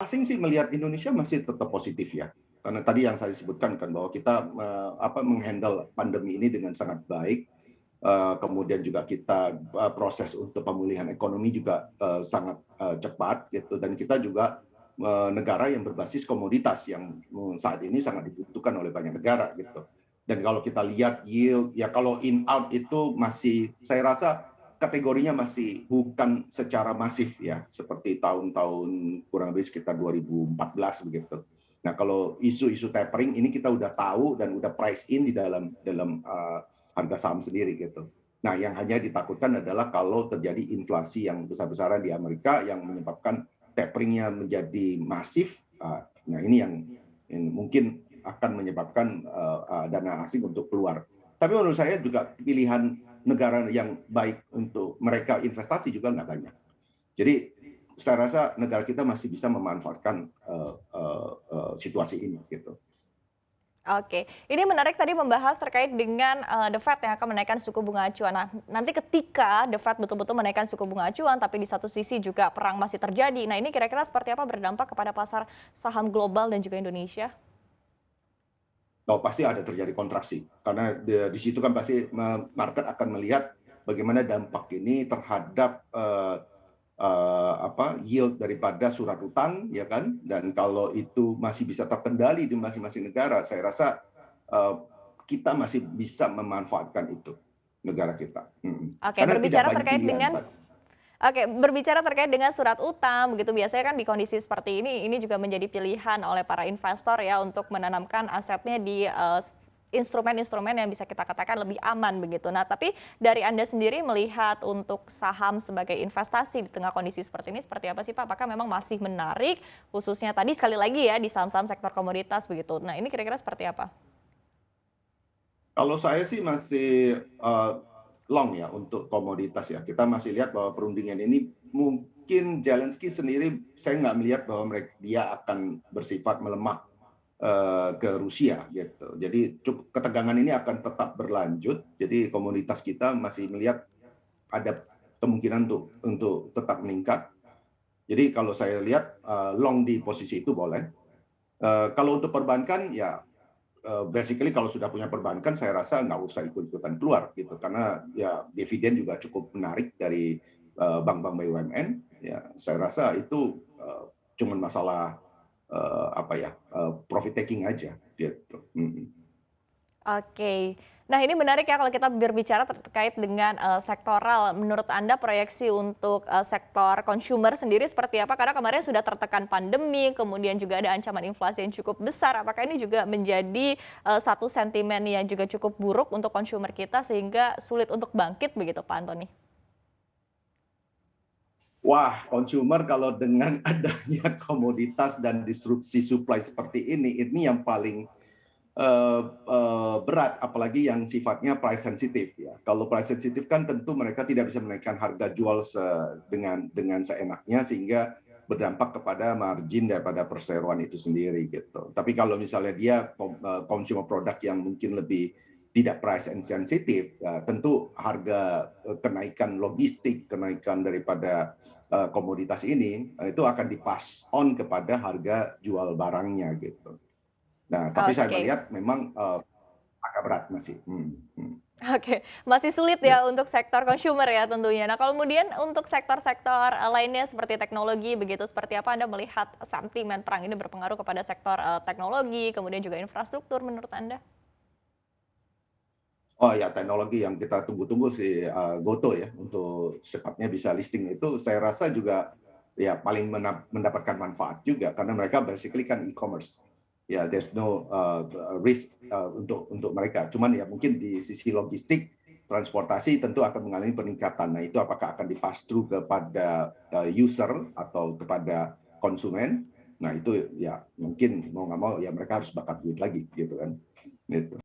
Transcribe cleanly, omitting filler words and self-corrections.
asing sih melihat Indonesia masih tetap positif ya, karena tadi yang saya sebutkan kan bahwa kita menghandle pandemi ini dengan sangat baik, kemudian juga kita proses untuk pemulihan ekonomi juga sangat cepat gitu, dan kita juga negara yang berbasis komoditas yang saat ini sangat dibutuhkan oleh banyak negara gitu. Dan kalau kita lihat yield, ya kalau in out itu masih saya rasa kategorinya masih bukan secara masif ya, seperti tahun-tahun kurang lebih sekitar 2014 begitu. Nah, kalau isu-isu tapering ini kita udah tahu dan udah price in di dalam harga saham sendiri gitu. Nah, yang hanya ditakutkan adalah kalau terjadi inflasi yang besar-besaran di Amerika yang menyebabkan taperingnya menjadi masif. Nah, ini yang mungkin akan menyebabkan dana asing untuk keluar. Tapi menurut saya juga pilihan negara yang baik untuk mereka investasi juga nggak banyak. Jadi saya rasa negara kita masih bisa memanfaatkan situasi ini gitu. Oke, ini menarik tadi membahas terkait dengan The Fed yang akan menaikkan suku bunga acuan. Nah, nanti ketika The Fed betul-betul menaikkan suku bunga acuan, tapi di satu sisi juga perang masih terjadi. Nah, ini kira-kira seperti apa berdampak kepada pasar saham global dan juga Indonesia? Oh, pasti ada terjadi kontraksi karena di situ kan pasti market akan melihat bagaimana dampak ini terhadap yield daripada surat utang, ya kan? Dan kalau itu masih bisa terkendali di masing-masing negara, saya rasa uh, kita masih bisa memanfaatkan itu negara kita. Oke, Karena tidak berbicara banyak terkait pilihan dengan saat. Oke, berbicara terkait dengan surat utang, begitu biasanya kan di kondisi seperti ini juga menjadi pilihan oleh para investor ya untuk menanamkan asetnya di instrumen-instrumen yang bisa kita katakan lebih aman begitu. Nah, tapi dari Anda sendiri melihat untuk saham sebagai investasi di tengah kondisi seperti ini seperti apa sih Pak? Apakah memang masih menarik khususnya tadi sekali lagi ya di saham-saham sektor komoditas begitu. Nah, ini kira-kira seperti apa? Kalau saya sih masih long ya untuk komoditas ya. Kita masih lihat bahwa perundingan ini mungkin Zelensky sendiri saya nggak melihat bahwa dia akan bersifat melemah ke Rusia gitu. Jadi ketegangan ini akan tetap berlanjut. Jadi komoditas kita masih melihat ada kemungkinan untuk tetap meningkat. Jadi kalau saya lihat long di posisi itu boleh. Kalau untuk perbankan ya basically kalau sudah punya perbankan saya rasa nggak usah ikut-ikutan keluar gitu karena ya dividen juga cukup menarik dari bank-bank BUMN. Ya saya rasa itu cuman masalah profit taking aja gitu. Oke. Nah, ini menarik ya kalau kita berbicara terkait dengan sektoral. Menurut Anda proyeksi untuk sektor consumer sendiri seperti apa? Karena kemarin sudah tertekan pandemi, kemudian juga ada ancaman inflasi yang cukup besar. Apakah ini juga menjadi satu sentimen yang juga cukup buruk untuk consumer kita sehingga sulit untuk bangkit begitu, Pak Antoni? Wah, consumer kalau dengan adanya komoditas dan disrupsi supply seperti ini yang paling berat, apalagi yang sifatnya price sensitif ya. Kalau price sensitif kan tentu mereka tidak bisa menaikkan harga jual dengan seenaknya sehingga berdampak kepada margin daripada perseroan itu sendiri gitu. Tapi kalau misalnya dia consumer product yang mungkin lebih tidak price sensitif, ya, tentu harga kenaikan logistik, kenaikan daripada komoditas ini itu akan dipass on kepada harga jual barangnya gitu. Nah, tapi saya Oke. melihat memang agak berat masih. Oke, masih sulit Ya. ya untuk sektor consumer ya tentunya. Nah, kalau kemudian untuk sektor-sektor lainnya seperti teknologi begitu, seperti apa Anda melihat sentimen perang ini berpengaruh kepada sektor teknologi, kemudian juga infrastruktur menurut Anda? Oh ya, teknologi yang kita tunggu-tunggu si Goto ya untuk secepatnya bisa listing itu saya rasa juga ya paling mendapatkan manfaat juga karena mereka basically kan e-commerce. Ya, there's no risk untuk mereka. Cuman ya mungkin di sisi logistik transportasi tentu akan mengalami peningkatan. Nah, itu apakah akan dipass through kepada user atau kepada konsumen? Nah, itu ya mungkin mau nggak mau ya mereka harus bakar duit lagi gitu kan. Gitu.